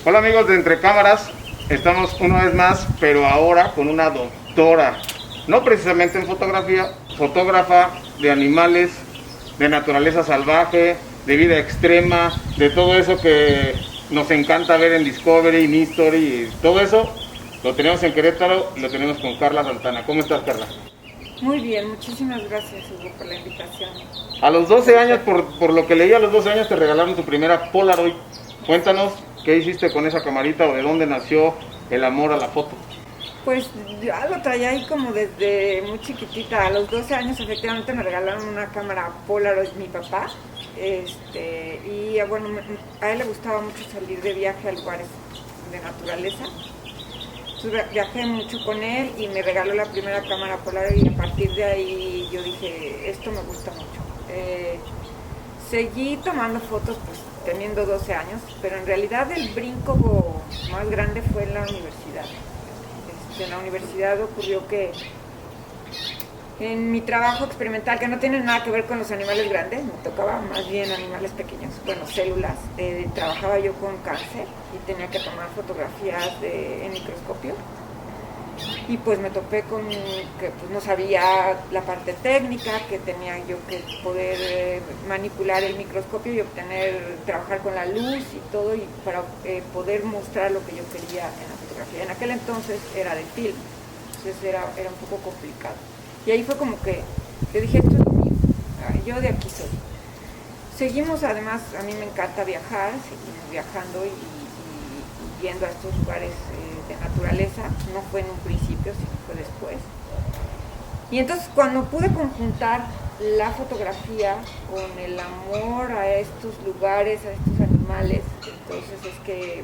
Hola amigos de Entre Cámaras, estamos una vez más, pero ahora con una doctora, no precisamente en fotografía, fotógrafa de animales, de naturaleza salvaje, de vida extrema, de todo eso que nos encanta ver en Discovery, en History, todo eso lo tenemos en Querétaro y lo tenemos con Carla Santana. ¿Cómo estás, Carla? Muy bien, muchísimas gracias, Hugo, por la invitación. A los 12 años, por lo que leí, a los 12 años te regalaron tu primera Polaroid. Cuéntanos qué hiciste con esa camarita o de dónde nació el amor a la foto. Pues ya lo traía ahí como desde muy chiquitita. A los 12 años efectivamente me regalaron una cámara Polaroid mi papá. Y bueno, a él le gustaba mucho salir de viaje a lugares de naturaleza. Entonces viajé mucho con él y me regaló la primera cámara Polaroid y a partir de ahí yo dije, esto me gusta mucho. Seguí tomando fotos pues teniendo 12 años, pero en realidad el brinco más grande fue en la universidad. En la universidad ocurrió que en mi trabajo experimental, que no tiene nada que ver con los animales grandes, me tocaba más bien animales pequeños, bueno, células, trabajaba yo con cáncer y tenía que tomar fotografías en microscopio. Y pues me topé con que pues, no sabía la parte técnica, que tenía yo que poder manipular el microscopio y trabajar con la luz y todo, y para poder mostrar lo que yo quería en la fotografía. En aquel entonces era de film, entonces era un poco complicado. Y ahí fue como que yo dije, esto es lo mío, yo de aquí soy. Seguimos, además, a mí me encanta viajar, seguimos viajando y yendo a estos lugares de naturaleza. No fue en un principio, sino fue después. Y entonces cuando pude conjuntar la fotografía con el amor a estos lugares, a estos animales, entonces es que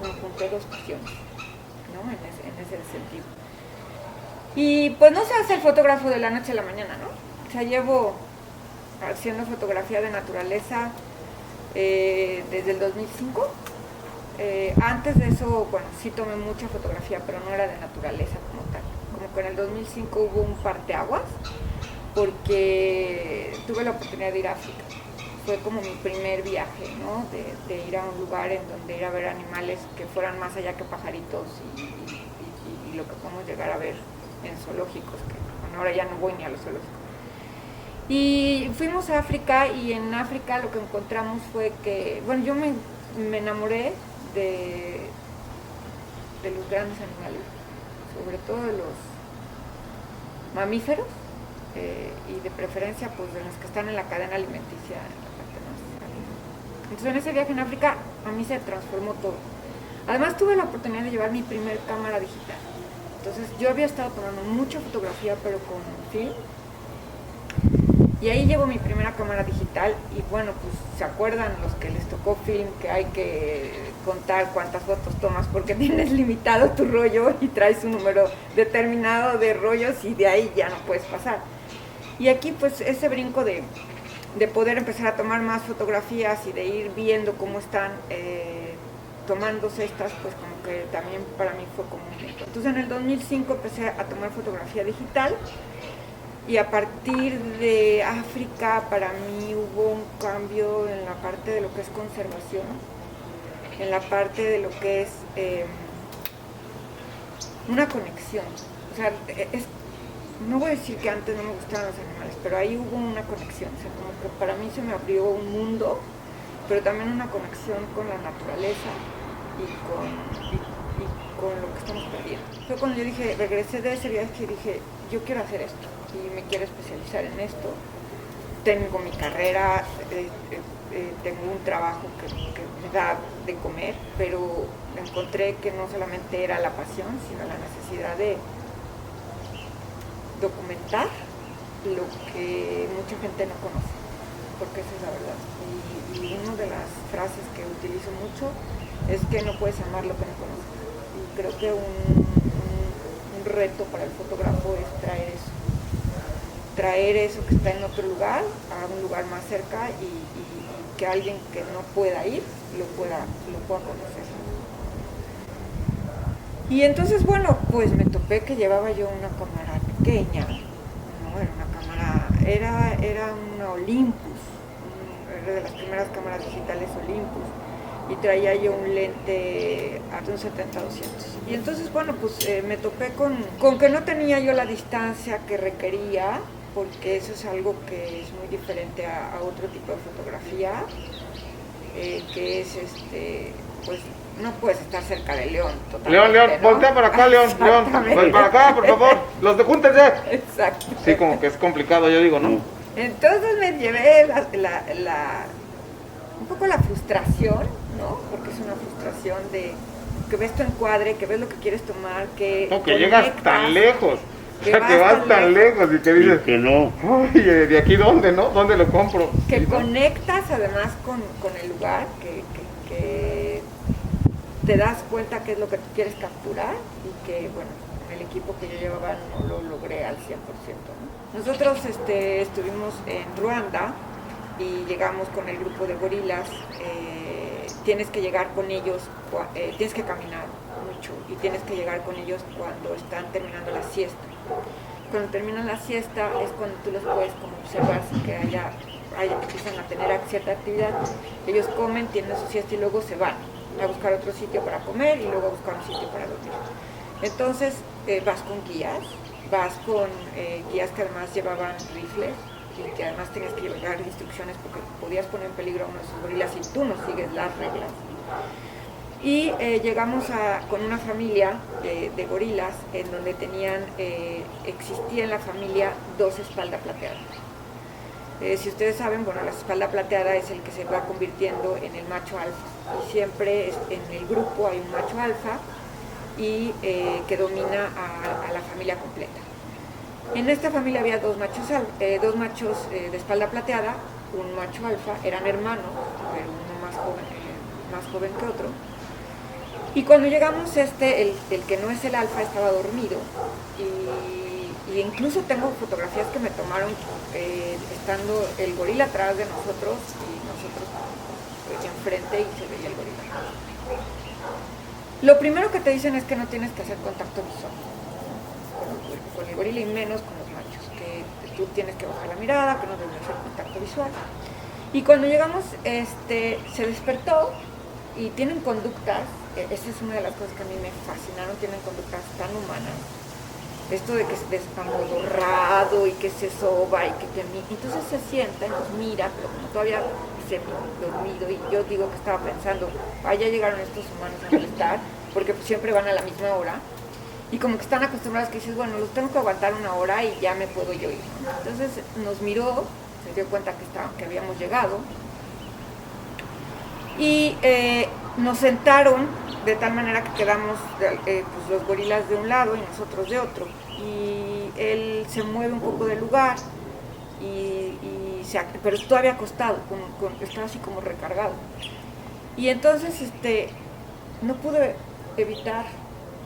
conjunté dos pasiones, ¿no? En ese sentido. Y pues no se hace el fotógrafo de la noche a la mañana, ¿no? O sea, llevo haciendo fotografía de naturaleza desde el 2005. Antes de eso, bueno, sí tomé mucha fotografía, pero no era de naturaleza como tal. Como que en el 2005 hubo un parteaguas, porque tuve la oportunidad de ir a África. Fue como mi primer viaje, ¿no? De ir a un lugar en donde ir a ver animales que fueran más allá que pajaritos y lo que podemos llegar a ver en zoológicos, que bueno, ahora ya no voy ni a los zoológicos. Y fuimos a África, y en África lo que encontramos fue que, bueno, yo me enamoré de los grandes animales, sobre todo de los mamíferos, y de preferencia pues de los que están en la cadena alimenticia, en la parte más alimentaria. Entonces en ese viaje en África a mí se transformó todo. Además tuve la oportunidad de llevar mi primer cámara digital. Entonces yo había estado tomando mucha fotografía, pero con film. Y ahí llevo mi primera cámara digital y bueno, pues se acuerdan los que les tocó film que hay que contar cuántas fotos tomas porque tienes limitado tu rollo y traes un número determinado de rollos y de ahí ya no puedes pasar. Y aquí pues ese brinco de poder empezar a tomar más fotografías y de ir viendo cómo están tomándose estas, pues como que también para mí fue como un brinco. Entonces en el 2005 empecé a tomar fotografía digital. Y a partir de África para mí hubo un cambio en la parte de lo que es conservación, en la parte de lo que es una conexión. O sea, no voy a decir que antes no me gustaban los animales, pero ahí hubo una conexión. O sea, como que para mí se me abrió un mundo, pero también una conexión con la naturaleza y con lo que estamos perdiendo. Fue cuando yo dije, regresé de ese viaje y dije, yo quiero hacer esto y me quiero especializar en esto. Tengo mi carrera, tengo un trabajo que me da de comer, pero encontré que no solamente era la pasión, sino la necesidad de documentar lo que mucha gente no conoce, porque esa es la verdad. Y una de las frases que utilizo mucho es que no puedes amar lo que no conoces. Y creo que un reto para el fotógrafo es traer eso que está en otro lugar a un lugar más cerca y que alguien que no pueda ir lo pueda conocer. Y entonces, bueno, pues me topé que llevaba yo una cámara pequeña, no era una cámara, era una Olympus, era de las primeras cámaras digitales Olympus, y traía yo un lente de un 70-200. Y entonces, bueno, pues me topé con que no tenía yo la distancia que requería, porque eso es algo que es muy diferente a otro tipo de fotografía, que es pues no puedes estar cerca de León totalmente, León, ¿no? voltea para acá, León, ven para acá, por favor, los de júntense. Exacto. Sí, como que es complicado, yo digo, ¿no? Entonces me llevé un poco la frustración, ¿no? Porque es una frustración de que ves tu encuadre, que ves lo que quieres tomar, que No, que llegas tan lejos. O sea, que vas vas tan lejos y que dices, que no. uy, ¿de aquí dónde, no? ¿Dónde lo compro? Que ¿Sí, no? conectas además con el lugar, que te das cuenta qué es lo que tú quieres capturar y que, bueno, con el equipo que yo llevaba no lo logré al 100%, ¿no? Nosotros estuvimos en Ruanda y llegamos con el grupo de gorilas. Tienes que llegar con ellos, tienes que caminar mucho y tienes que llegar con ellos cuando están terminando la siesta. Cuando terminan la siesta es cuando tú los puedes como observar sin que empiezan a tener cierta actividad. Ellos comen, tienen su siesta y luego se van a buscar otro sitio para comer y luego a buscar un sitio para dormir. Entonces vas con guías que además llevaban rifles y que además tenías que llevar instrucciones porque podías poner en peligro a uno de esos gorilas si tú no sigues las reglas. Y llegamos con una familia de gorilas en donde existía en la familia 2 espalda plateada. Si ustedes saben, bueno, la espalda plateada es el que se va convirtiendo en el macho alfa. Y siempre en el grupo hay un macho alfa y que domina a la familia completa. En esta familia había dos machos de espalda plateada, un macho alfa, eran hermanos, pero uno más joven que otro. Y cuando llegamos el que no es el alfa estaba dormido y incluso tengo fotografías que me tomaron estando el gorila atrás de nosotros y nosotros enfrente y se veía el gorila. Lo primero que te dicen es que no tienes que hacer contacto visual con el gorila y menos con los machos, que tú tienes que bajar la mirada, que no debes hacer contacto visual. Y cuando llegamos se despertó y tienen conductas. Esa es una de las cosas que a mí me fascinaron, tienen conductas tan humanas. Esto de que se despamodorrado y que se soba y que entonces se sienta, entonces mira, pero como todavía se dormido y yo digo que estaba pensando, ya llegaron estos humanos a molestar, porque siempre van a la misma hora y como que están acostumbrados que dices, bueno, los tengo que aguantar 1 hora y ya me puedo yo ir, ¿no? Entonces nos miró, se dio cuenta que habíamos llegado y nos sentaron de tal manera que quedamos pues los gorilas de un lado y nosotros de otro. Y él se mueve un poco del lugar, pero todavía acostado, estaba así como recargado. Y entonces no pude evitar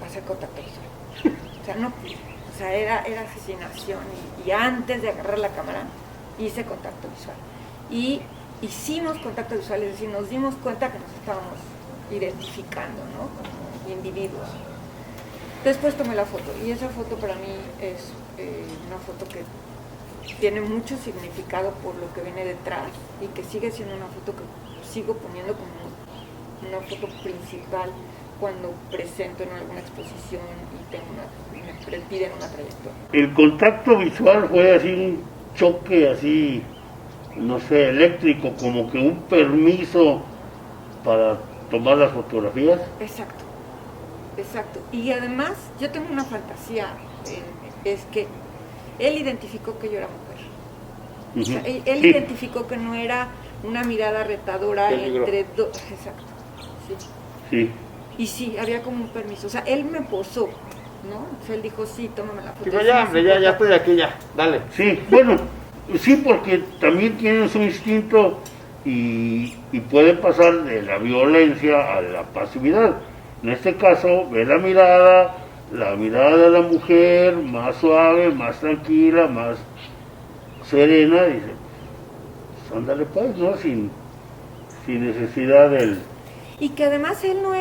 hacer contacto visual. O sea, no pude. O sea, era fascinación. Y antes de agarrar la cámara, hice contacto visual. Y hicimos contacto visual, es decir, nos dimos cuenta que nos estábamos identificando, ¿no? Como individuos. Después tomé la foto y esa foto para mí es una foto que tiene mucho significado por lo que viene detrás y que sigue siendo una foto que sigo poniendo como una foto principal cuando presento en alguna exposición y me piden una trayectoria. El contacto visual fue así un choque así, no sé, eléctrico, como que un permiso para tomar las fotografías. Exacto. Y además yo tengo una fantasía, es que él identificó que yo era mujer. O sea, él Sí. Identificó que no era una mirada retadora entre dos. Exacto. Sí. Y sí, había como un permiso. O sea, él me posó, ¿no? O sea, él dijo, sí, tómame la foto. Digo, ya, hombre, ya estoy aquí, ya, dale. Sí, bueno, sí, porque también tienen su instinto y pueden pasar de la violencia a la pasividad. En este caso, ve la mirada de la mujer más suave, más tranquila, más serena, dice, pues ándale pues, ¿no? Sin necesidad del... Y que además él no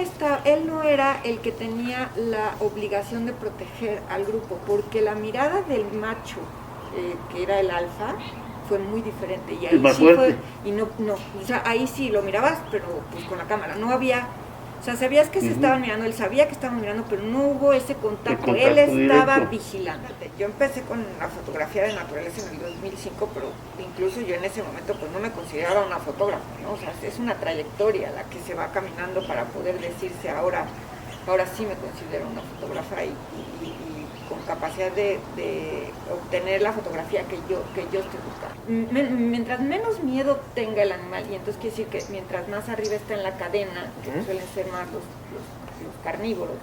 era el que tenía la obligación de proteger al grupo, porque la mirada del macho, que era el alfa, fue muy diferente. Y Es ahí más sí fuerte. fue, y no, o sea, ahí sí lo mirabas, pero pues con la cámara, no había, o sea, sabías que se estaban mirando, él sabía que estaban mirando, pero no hubo ese contacto, El él contacto estaba directo. vigilando. Yo empecé con la fotografía de naturaleza en el 2005, pero incluso yo en ese momento pues no me consideraba una fotógrafa, ¿no? O sea, es una trayectoria la que se va caminando para poder decirse ahora sí me considero una fotógrafa y con capacidad de obtener la fotografía que yo estoy buscando. Mientras menos miedo tenga el animal, y entonces quiere decir que mientras más arriba está en la cadena, que suelen ser más los carnívoros,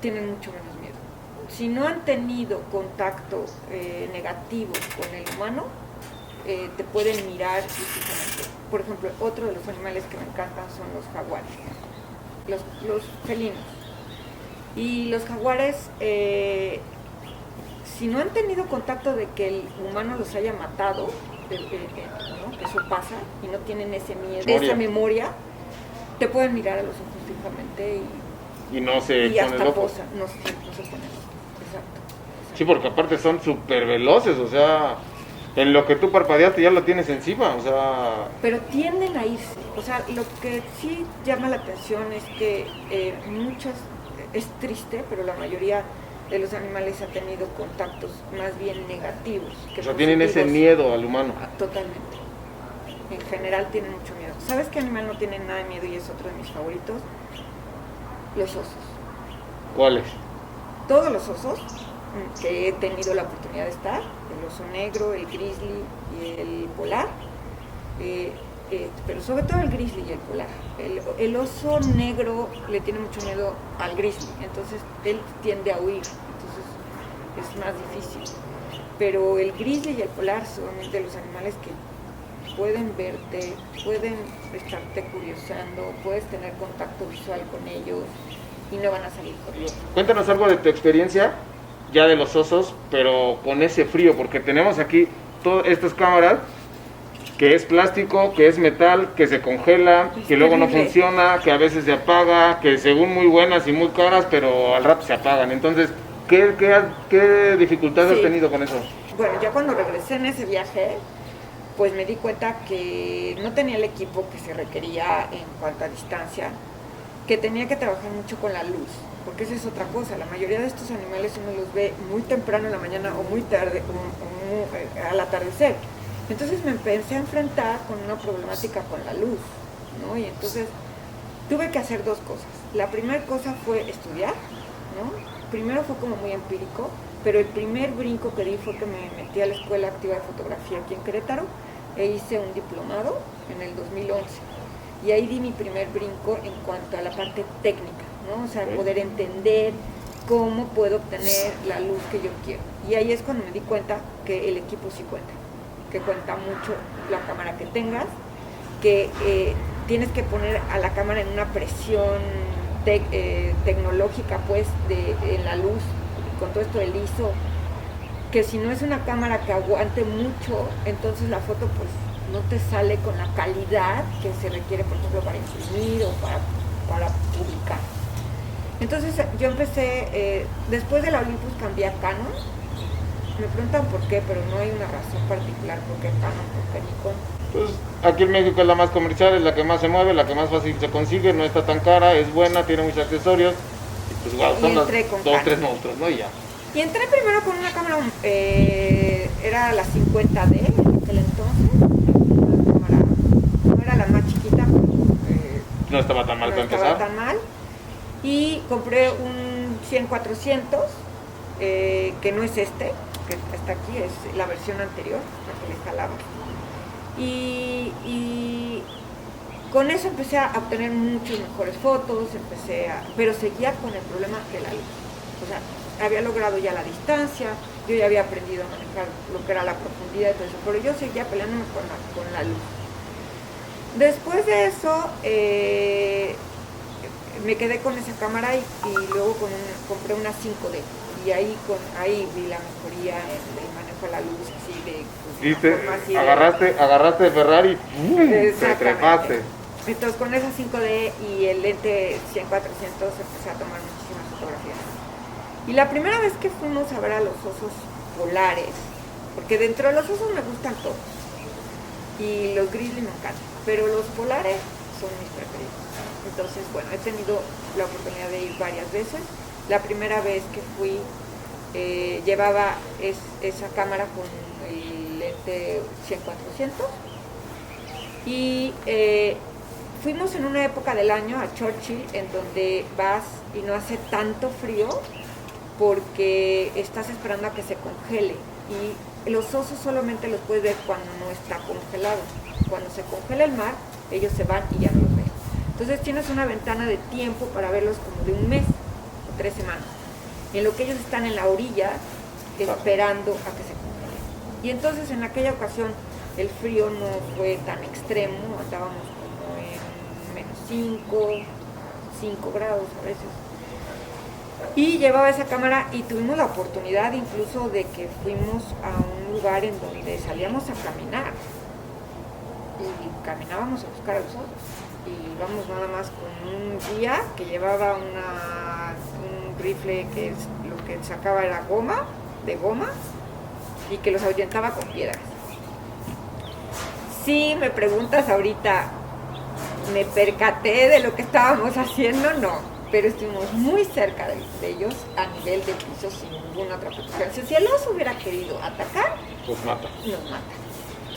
tienen mucho menos miedo. Si no han tenido contacto negativo con el humano, te pueden mirar físicamente. Por ejemplo, otro de los animales que me encantan son los jaguares, los felinos. Y los jaguares, si no han tenido contacto de que el humano los haya matado, ¿no? Que eso pasa, y no tienen ese miedo, esa memoria, te pueden mirar a los ojos fijamente Y no se y pone hasta loco. posan, no se ponen locos. Exacto. Sí, porque aparte son súper veloces, o sea, en lo que tú parpadeaste ya lo tienes encima, o sea... Pero tienden a irse. O sea, lo que sí llama la atención es que es triste, pero la mayoría de los animales han tenido contactos más bien negativos. O sea, tienen ese miedo al humano. Totalmente. En general tienen mucho miedo. ¿Sabes qué animal no tiene nada de miedo y es otro de mis favoritos? Los osos. ¿Cuáles? Todos los osos que he tenido la oportunidad de estar, el oso negro, el grizzly y el polar, pero sobre todo el grizzly y el polar. El oso negro le tiene mucho miedo al grizzly, entonces él tiende a huir, entonces es más difícil. Pero el grizzly y el polar son de los animales que pueden verte, pueden estarte curiosando, puedes tener contacto visual con ellos y no van a salir corriendo. Cuéntanos algo de tu experiencia, ya de los osos, pero con ese frío, porque tenemos aquí todas estas cámaras, que es plástico, que es metal, que se congela, Es que luego no terrible. funciona, que a veces se apaga, que según muy buenas y muy caras, pero al rato se apagan. Entonces, ¿qué dificultades has Sí. tenido con eso? Bueno, ya cuando regresé en ese viaje, pues me di cuenta que no tenía el equipo que se requería en cuanto a distancia, que tenía que trabajar mucho con la luz, porque esa es otra cosa. La mayoría de estos animales uno los ve muy temprano en la mañana o muy tarde, al atardecer. Entonces me empecé a enfrentar con una problemática con la luz, ¿no? Y entonces tuve que hacer dos cosas. La primera cosa fue estudiar, ¿no? Primero fue como muy empírico, pero el primer brinco que di fue que me metí a la Escuela Activa de Fotografía aquí en Querétaro e hice un diplomado en el 2011. Y ahí di mi primer brinco en cuanto a la parte técnica, ¿no? O sea, poder entender cómo puedo obtener la luz que yo quiero. Y ahí es cuando me di cuenta que el equipo sí cuenta, que cuenta mucho la cámara que tengas, que tienes que poner a la cámara en una presión tecnológica, pues, en la luz, con todo esto del ISO, que si no es una cámara que aguante mucho, entonces la foto, pues, no te sale con la calidad que se requiere, por ejemplo, para imprimir o para publicar. Entonces yo empecé, después de la Olympus cambié a Canon. Me preguntan por qué, pero no hay una razón particular por qué Canon, por qué Nikon. Pues aquí en México es la más comercial, es la que más se mueve, la que más fácil se consigue, no está tan cara, es buena, tiene muchos accesorios. Y pues wow, Y son los entré con dos, Canon. tres monstruos, ¿no? Y ya. Y entré primero con una cámara, era la 50D en aquel entonces, una cámara, no era la más chiquita, No estaba tan mal no para estaba empezar. tan mal. Y compré un 100-400, que no es este, que está aquí, es la versión anterior, la que le instalaba. Y con eso empecé a obtener muchas mejores fotos, pero seguía con el problema de la luz. O sea, había logrado ya la distancia, yo ya había aprendido a manejar lo que era la profundidad y todo eso, pero yo seguía peleándome con la luz. Después de eso, me quedé con esa cámara y luego compré una 5D. Y ahí vi la mejoría en el manejo de la luz, así de... ¿Viste? forma así de- Agarraste de Ferrari, ¡pum! Te Exactamente. trepaste. Entonces con esa 5D y el lente 100-400 empecé a tomar muchísimas fotografías. Y la primera vez que fuimos a ver a los osos polares, porque dentro de los osos me gustan todos, y los grizzly me encantan, pero los polares son mis preferidos. Entonces, bueno, he tenido la oportunidad de ir varias veces. La primera vez que fui, llevaba esa cámara con el lente 100-400, y fuimos en una época del año a Churchill en donde vas y no hace tanto frío porque estás esperando a que se congele, y los osos solamente los puedes ver cuando no está congelado. Cuando se congela el mar, ellos se van y ya no los ves. Entonces tienes una ventana de tiempo para verlos como de un mes o 3 semanas, en lo que ellos están en la orilla esperando a que se congele. Y entonces en aquella ocasión el frío no fue tan extremo, andábamos como en -5 grados a veces. Y llevaba esa cámara y tuvimos la oportunidad incluso de que fuimos a un lugar en donde salíamos a caminar y caminábamos a buscar a los osos. Y íbamos nada más con un guía que llevaba un rifle que es, lo que sacaba era de goma, y que los ahuyentaba con piedras. Si me preguntas ahorita, ¿me percaté de lo que estábamos haciendo? No. Pero estuvimos muy cerca de ellos a nivel de piso sin ninguna otra protección. Si el oso hubiera querido atacar, Pues mata. nos mata.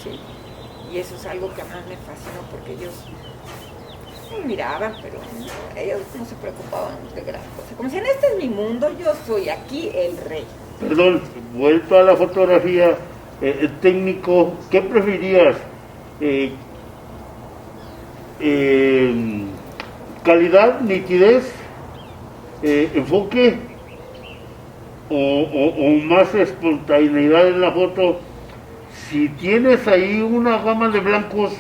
¿Sí? Y eso es algo que a mí me fascinó porque ellos me miraban, pero ellos no se preocupaban de gran cosa. Como si este es mi mundo, yo soy aquí el rey. Perdón, vuelto a la fotografía, técnico, ¿qué preferías? ¿Calidad, nitidez, enfoque o más espontaneidad en la foto? Si tienes ahí una gama de blancos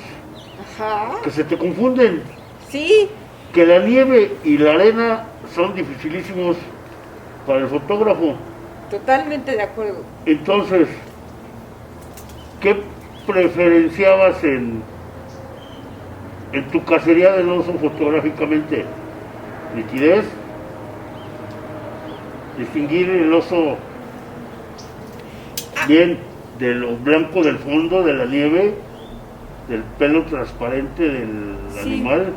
Ajá. que se te confunden, Sí, que la nieve y la arena son dificilísimos para el fotógrafo. totalmente de acuerdo. Entonces, ¿qué preferenciabas en tu cacería del oso fotográficamente? Nitidez, distinguir el oso bien de lo blanco del fondo, de la nieve, del pelo transparente del Sí. animal.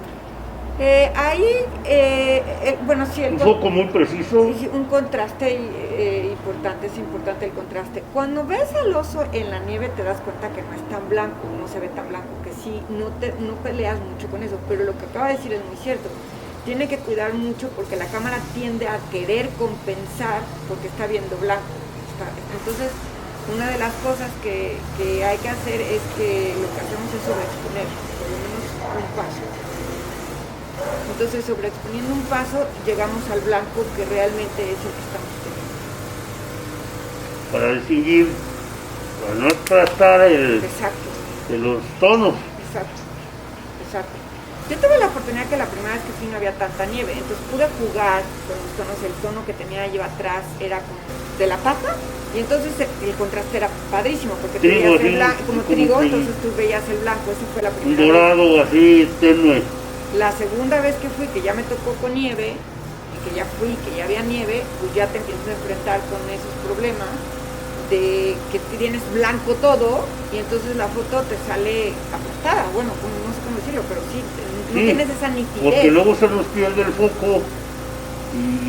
Bueno, sí, Un foco muy preciso. sí, un contraste importante, es importante el contraste. Cuando ves al oso en la nieve te das cuenta que no es tan blanco, no se ve tan blanco, que sí, no peleas mucho con eso, pero lo que acaba de decir es muy cierto. Tiene que cuidar mucho porque la cámara tiende a querer compensar porque está viendo blanco. Entonces, una de las cosas que hay que hacer es que lo que hacemos es sobreexponer, por lo menos un paso. Entonces, sobreexponiendo un paso, llegamos al blanco que realmente es el que estamos teniendo. Para distinguir, para no tratar Exacto, de los tonos. exacto. Yo tuve la oportunidad que la primera vez que fui no había tanta nieve, entonces pude jugar con los tonos. El tono que tenía yo atrás era como de la pata, y entonces el contraste era padrísimo, porque tú Trigo, veías el sí, blanco, como como trigo, que- entonces tú veías el blanco. Esa fue la Un primera vez. dorado así tenue. La segunda vez que fui, que ya me tocó con nieve, y que ya fui, que ya había nieve, pues ya te empiezas a enfrentar con esos problemas de que tienes blanco todo, y entonces la foto te sale aplastada. Bueno, no sé cómo decirlo, pero sí, no Sí, tienes esa nitidez. porque luego se nos pierde el foco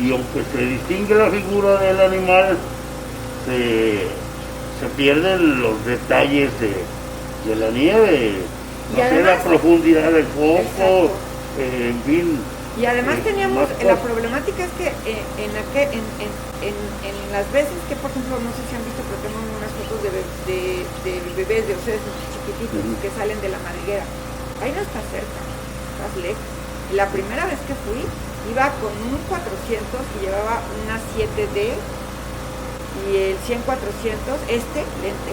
y aunque se distingue la figura del animal, se pierden los detalles de la nieve, Y no sé, además- la profundidad del foco, Exacto. en fin. Y además teníamos, más la cosas. problemática es que en las veces que, por ejemplo, no sé si han visto, pero tengo unas fotos de bebés, de ustedes chiquititos, Ujú. que salen de la madriguera. Ahí no estás cerca, estás lejos. Y la primera vez que fui, iba con un 400 y llevaba una 7D y el 100-400, lente.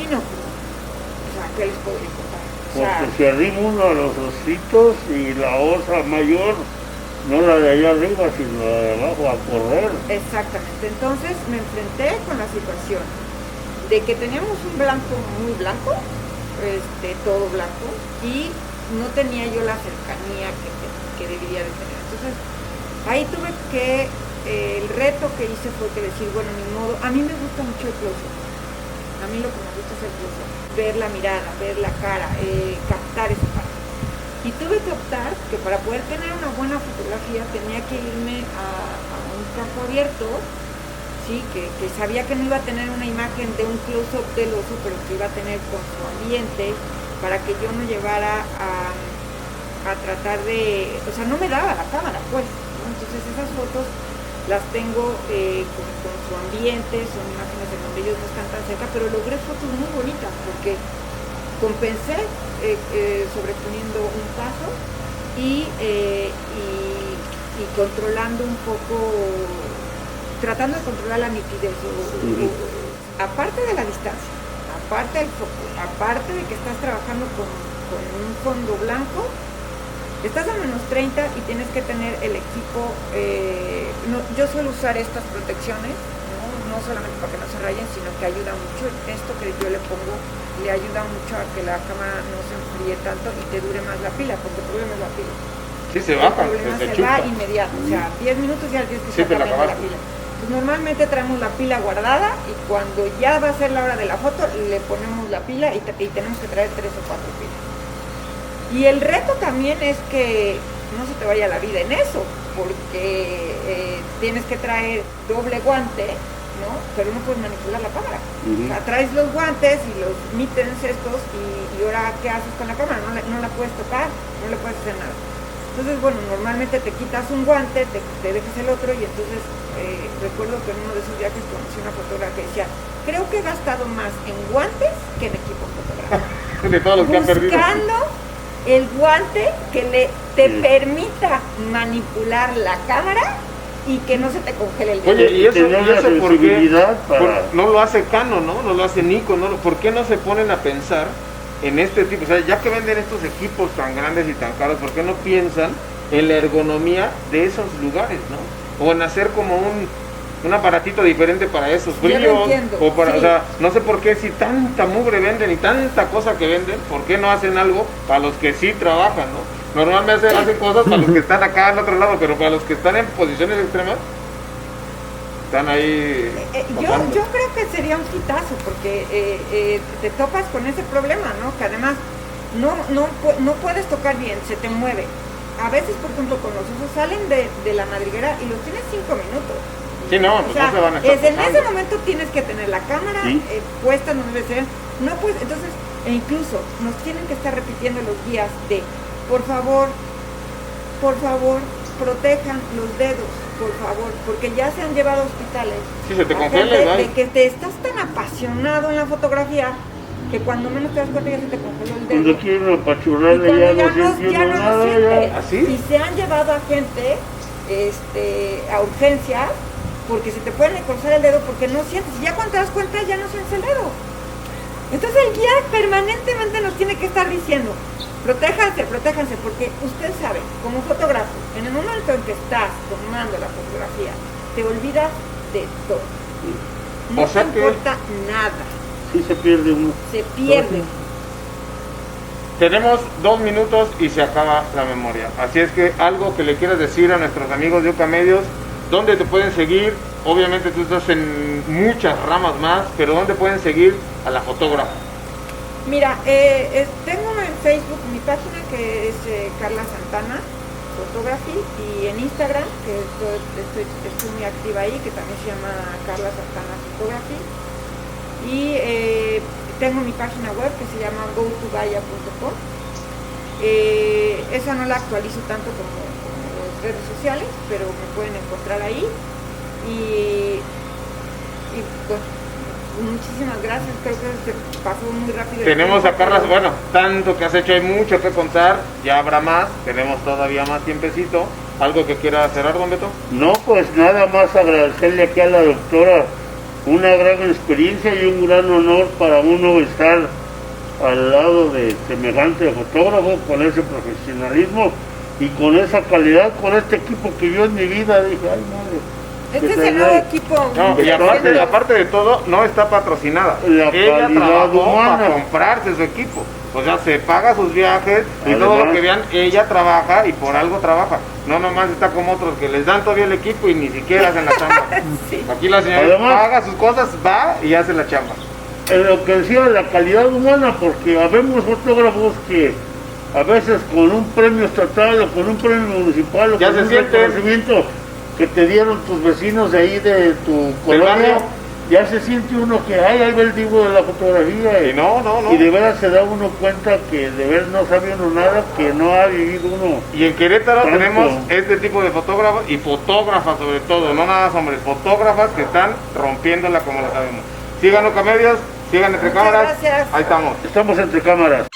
Y no pudo. O sea, ¿qué les podría contar? O sea, Porque se arrima uno a los ositos y la osa mayor, no la de allá arriba, sino la de abajo, a correr. exactamente. Entonces me enfrenté con la situación de que teníamos un blanco muy blanco, todo blanco, y no tenía yo la cercanía que debería de tener. Entonces ahí tuve que, el reto que hice fue que decir, bueno, ni modo, a mí me gusta mucho el close-up. A mí lo que me gusta es el close-up, ver la mirada, ver la cara, captar esa parte. Y tuve que optar que para poder tener una buena fotografía tenía que irme a un campo abierto, ¿sí? que sabía que no iba a tener una imagen de un close-up del oso, pero que iba a tener con su ambiente, para que yo no llevara a tratar de... O sea, no me daba la cámara, pues, ¿no? Entonces esas fotos las tengo con su ambiente, son imágenes en donde ellos no están tan cerca, pero logré fotos muy bonitas, porque compensé sobreponiendo un paso y controlando un poco, tratando de controlar la nitidez, aparte de la distancia, aparte del foco, aparte de que estás trabajando con un fondo blanco, estás a menos 30 y tienes que tener el equipo, yo suelo usar estas protecciones, no solamente para que no se rayen, sino que ayuda mucho. Esto que yo le pongo le ayuda mucho a que la cámara no se enfríe tanto y te dure más la pila, porque el problema es la pila. Sí, se baja, el problema se va inmediato, o sea, 10 minutos ya tienes que estar cambiando la pila. Entonces, normalmente traemos la pila guardada y cuando ya va a ser la hora de la foto, le ponemos la pila y tenemos que traer 3 o 4 pilas. Y el reto también es que no se te vaya la vida en eso, porque tienes que traer doble guante, ¿no? Pero no puedes manipular la cámara. O sea, traes los guantes y los mítens estos y ahora ¿qué haces con la cámara? No la puedes tocar, no le puedes hacer nada. Entonces, bueno, normalmente te quitas un guante, te dejas el otro y entonces recuerdo que en uno de esos viajes conocí una fotógrafa que decía, creo que he gastado más en guantes que en equipo fotográfico. De todos los que han perdido. Buscando el guante que te permita manipular la cámara y que no se te congele el dedo. Oye, ¿y eso por qué? Para... No lo hace Canon, ¿no? No lo hace Nikon, ¿no? ¿Por qué no se ponen a pensar en este tipo? O sea, ya que venden estos equipos tan grandes y tan caros, ¿por qué no piensan en la ergonomía de esos lugares, ¿no? O en hacer como un aparatito diferente para esos brillos, o para, sí. O sea, no sé por qué si tanta mugre venden y tanta cosa que venden, ¿por qué no hacen algo para los que sí trabajan, ¿no? Normalmente hacen cosas para los que están acá al otro lado, pero para los que están en posiciones extremas, están ahí. Yo creo que sería un quitazo, porque te topas con ese problema, ¿no? Que además no puedes tocar bien, se te mueve. A veces, por ejemplo, con los osos salen de la madriguera y los tienes 5 minutos. Sí, no, pues no se van a estar en ese momento tienes que tener la cámara puesta donde debe ser. No puedes, entonces, incluso nos tienen que estar repitiendo los guías de, por favor, protejan los dedos, por favor, porque ya se han llevado a hospitales. Sí, se te congela, de que te estás tan apasionado en la fotografía que cuando menos te das cuenta ya se te congeló el dedo. Cuando quiero apachurrarle ya no siento nada. ¿Así? Y se han llevado a gente a urgencias porque se te pueden cruzar el dedo porque no sientes. Y ya cuando te das cuenta ya no sientes el dedo. Entonces el guía permanentemente nos tiene que estar diciendo, protéjanse, porque usted sabe, como fotógrafo, en el momento en que estás tomando la fotografía, te olvidas de todo. No te importa nada. Sí se pierde uno. Se pierde. Tenemos 2 minutos y se acaba la memoria. Así es que algo que le quieras decir a nuestros amigos de Oka Medios, ¿dónde te pueden seguir? Obviamente tú estás en muchas ramas más, pero ¿dónde pueden seguir a la fotógrafa? Mira, tengo en Facebook mi página que es Carla Santana Photography, y en Instagram, que estoy muy activa ahí, que también se llama Carla Santana Photography, y tengo mi página web que se llama gotobaya.com. Esa no la actualizo tanto como las redes sociales, pero me pueden encontrar ahí. Y bueno, muchísimas gracias, creo que se pasó muy rápido. Tenemos a Carla, bueno, tanto que has hecho, hay mucho que contar, ya habrá más, tenemos todavía más tiempecito. ¿Algo que quiera cerrar, don Beto? No, pues nada más agradecerle aquí a la doctora, una gran experiencia y un gran honor para uno estar al lado de semejante fotógrafo, con ese profesionalismo y con esa calidad, con este equipo que yo en mi vida dije, ay madre. Este es el nuevo equipo. No, y aparte de todo, no está patrocinada. Ella trabajó para comprarse su equipo. O sea, se paga sus viajes y además, todo lo que vean, ella trabaja y por algo trabaja. No nomás está como otros que les dan todavía el equipo y ni siquiera hacen la chamba. Sí. Aquí la señora paga sus cosas, va y hace la chamba. lo que decía, la calidad humana, porque habemos fotógrafos que a veces con un premio estatal o con un premio municipal o Ya con se un sienten. reconocimiento que te dieron tus vecinos de ahí de tu colonia, barrio. ya se siente uno que ay, ahí va el divo de la fotografía. Y no. Y de veras se da uno cuenta que de veras no sabe uno nada, que no ha vivido uno. Y en Querétaro Tanto. tenemos este tipo de fotógrafos y fotógrafas sobre todo, no nada más hombres, fotógrafas que están rompiéndola como lo sabemos. Sigan Ocamedios, sigan Entre Muchas Cámaras, gracias. ahí estamos. Estamos entre cámaras.